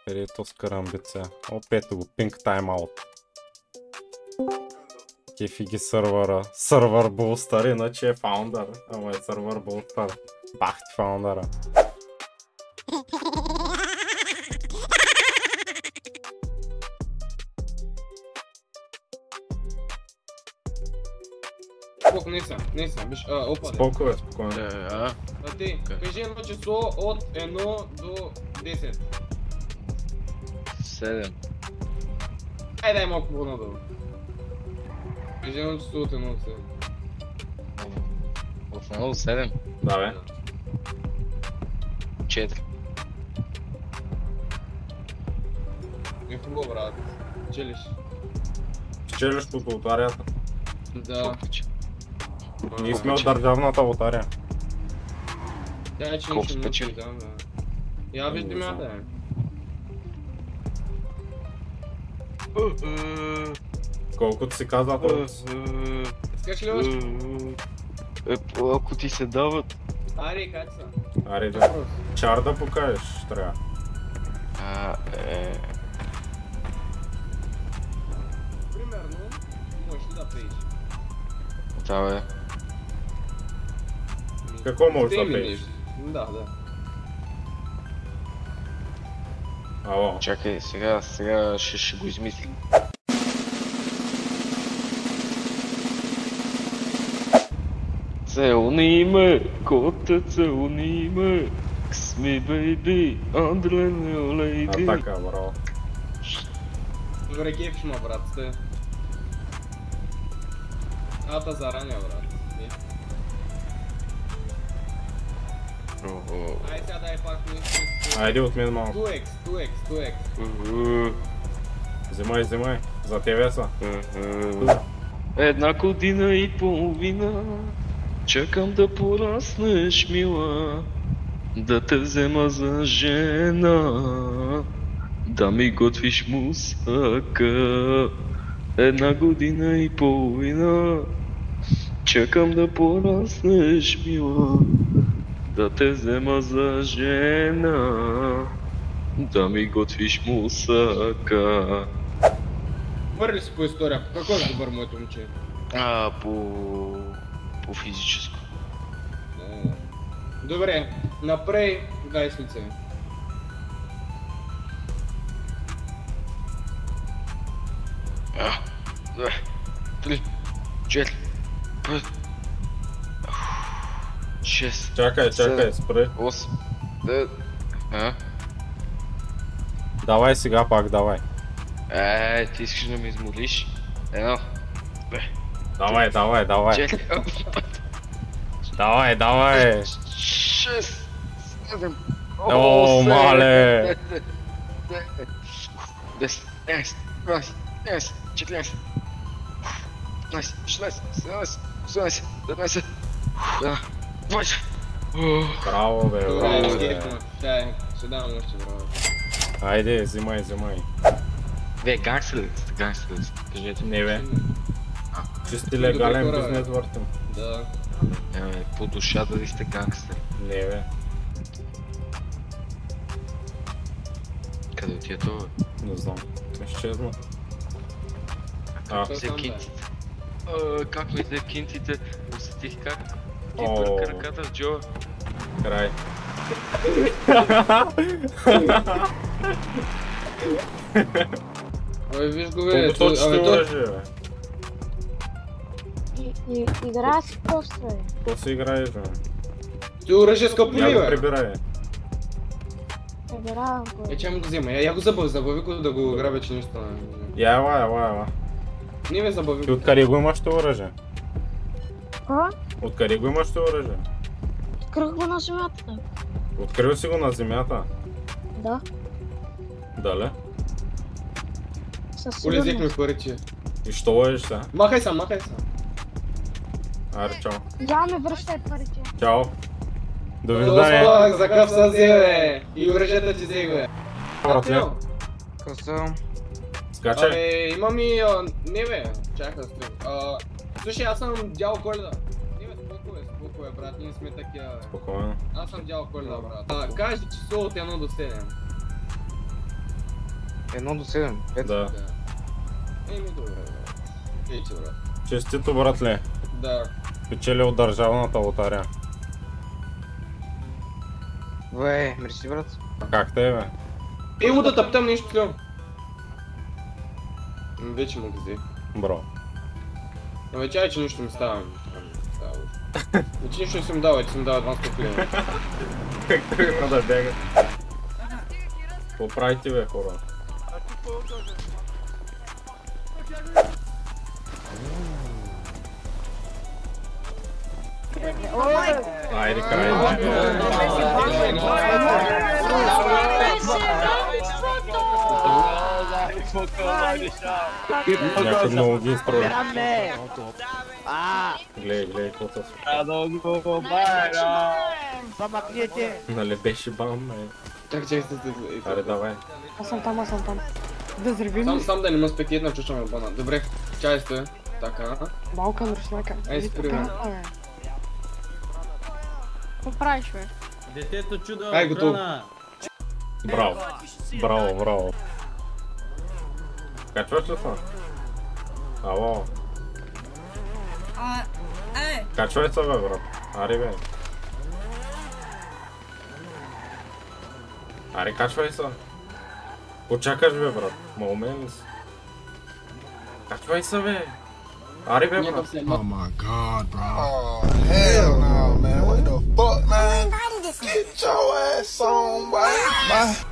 Къде е то скарамбица? Опет го, пинк тайм-аут. Кефи ги сървъра. Сървър булстър, иначе е фаундър. Ама е сървър булстър. Бах ти фаундъра. Не съм, виж, опаде. Спокойно, спокойно. Ти, кажи едно число от 1 до 10. 7. Дай малко по-надолу. Кажи едно число от 1 до 7. В 1 до 7? Да, бе. 4. Не хубаво, брат. Челиш. Челиш по лотарията. Да. Ние сме от държавната лотария. Тя е, че Колко нищо не спечели? да. Я виж демята, Колкото си каза, толкова. Искаш ли още? Ако ти се дават... Ари, как са? Аре да. Чар да покажеш, трябва. Примерно, можеш ли да пееш? Да, бе. Какво можеш да Теми пееш? нещо. Да. Ало. Чакай, сега ще го измислим. Целуни ме, кота целуни ме, kiss me baby, underline your lady. Атака, браво. Добре, кефиш ма, брат, сте. Ата зараня, брат. Ай сега дай пак нещо. Айде от мен малко. 2x. Взимай. За тебе са. Една година и половина, чакам да пораснеш, мила, да те взема за жена, да ми готвиш мусака. Една година и половина, чакам да пораснеш, мила, да те взема за жена, да ми готвиш мусака. Добър ли си по история? По какво е добър моето момче? По физическо. Добре, напрей, дай с лице. Две, 3, 4, 5, 6. Чакай, спри. 8, 9. Давай сега пак, давай. Ти искаш да ме измолиш? 1, 2, Давай. 4, Давай. 6, 7, О, мале. 10, 11, 12, 13, 14, 15, 16, 17, 18, 19, 20. Браво, бе, Добре, браво, ще бе. ще давам още, браво. Айде, взимай. Вие гангстери ли сте? Кажете ми. Не, бе. Чисти легален бизнес въртим. Да. По душа дали сте гангстери? Не, бе. Къде отиде това, бе? Не знам. Изчезна. Взе кинтите. Как ми взе кинтите? Усетих как ти О. бърка ръката в джоба. Край. Абе, виж го, бе. Точно оръжие, бе. Играя си просто, бе. Какво си играеш, бе? Ти оръжие скъпо ли, Я го бе? прибирай. Пребиравам го. Че му го взема, я го забави го да го грабя, че нищо не. Ела. Не ме забави Ти го. откъде го имаш това оръжие? Ка? Откъде го имаш това оръжие? Открих го на земята. Открил си го на земята? Да, Дале? със Оле, взех ми сигурност. парите. И що лъжеш сега? Махай са. Аре, чао. Я ми връщай парите. Чао. Довиждане. За къв са взе, бе. И оръжията ти взех, бе. Братле. Късо. Скачай. Абе, имам и... Не, бе. Чакай да стоим. Слушай, аз съм дядо Коледа. Не, бе, спокой, брат. Ние сме такива, бе. Спокойно. Аз съм дядо Коледа, брат. Кажи число от 1 до 7. 1 до 7. Да. Да. Еми, добре, брат. Ейте, брат. Честито, братле. Да. Печели от държавната лотария. Мерси, брат. А как те, бе? Емо да тъптам нещо клюм. Вече му ги. Бро. Но вече че нищо ми става. Вече нищо не съм дал, вече съм дал адванс топление. Как тръгна да бега? Какво правите, бе, хора? Айде, край. Някой много ги изстрои. Гледай, какво се случва. Нали беше бам, бе. Чакай. Аре, давай. Аз съм там. Да взривим. Сам да не ме спекетна, че ще ме бана. Добре, чай сте. Така. Балкан, рушлака. Ай, спри, бе. Какво правиш, бе? Детето чудо Ай, готово. охрана. Браво. Качваш ли са? Ало. Качвай се, бе, брат. Ари, бе. Ари, качвай се. Почакаш, бе, брат. Ма умен си. Качвай се, бе. Ари, бе, брат. Oh my god, bro. Oh, hell no, man. What the fuck, man? Get your ass on, boy.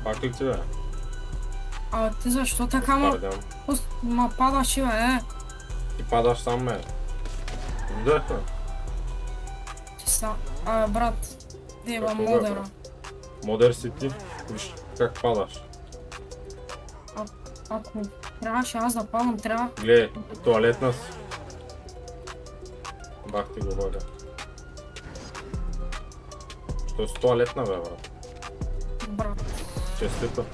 Пак ли ти, бе? А ти защо така ма падаш, бе? Ти падаш сам, бе. Вдъхна. Ти са... брат, деба Какво, бе, модера. брат? Модер си ти. Виж как падаш. Ако трябваше аз да падам, трябва... Гледай, туалетна си. Бах ти го бъде. Що си туалетна, бе, брат? Брат. Честито.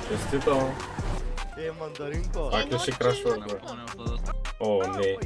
Честито. Мандаринко. Пак ли ще крашва, бе? О, не.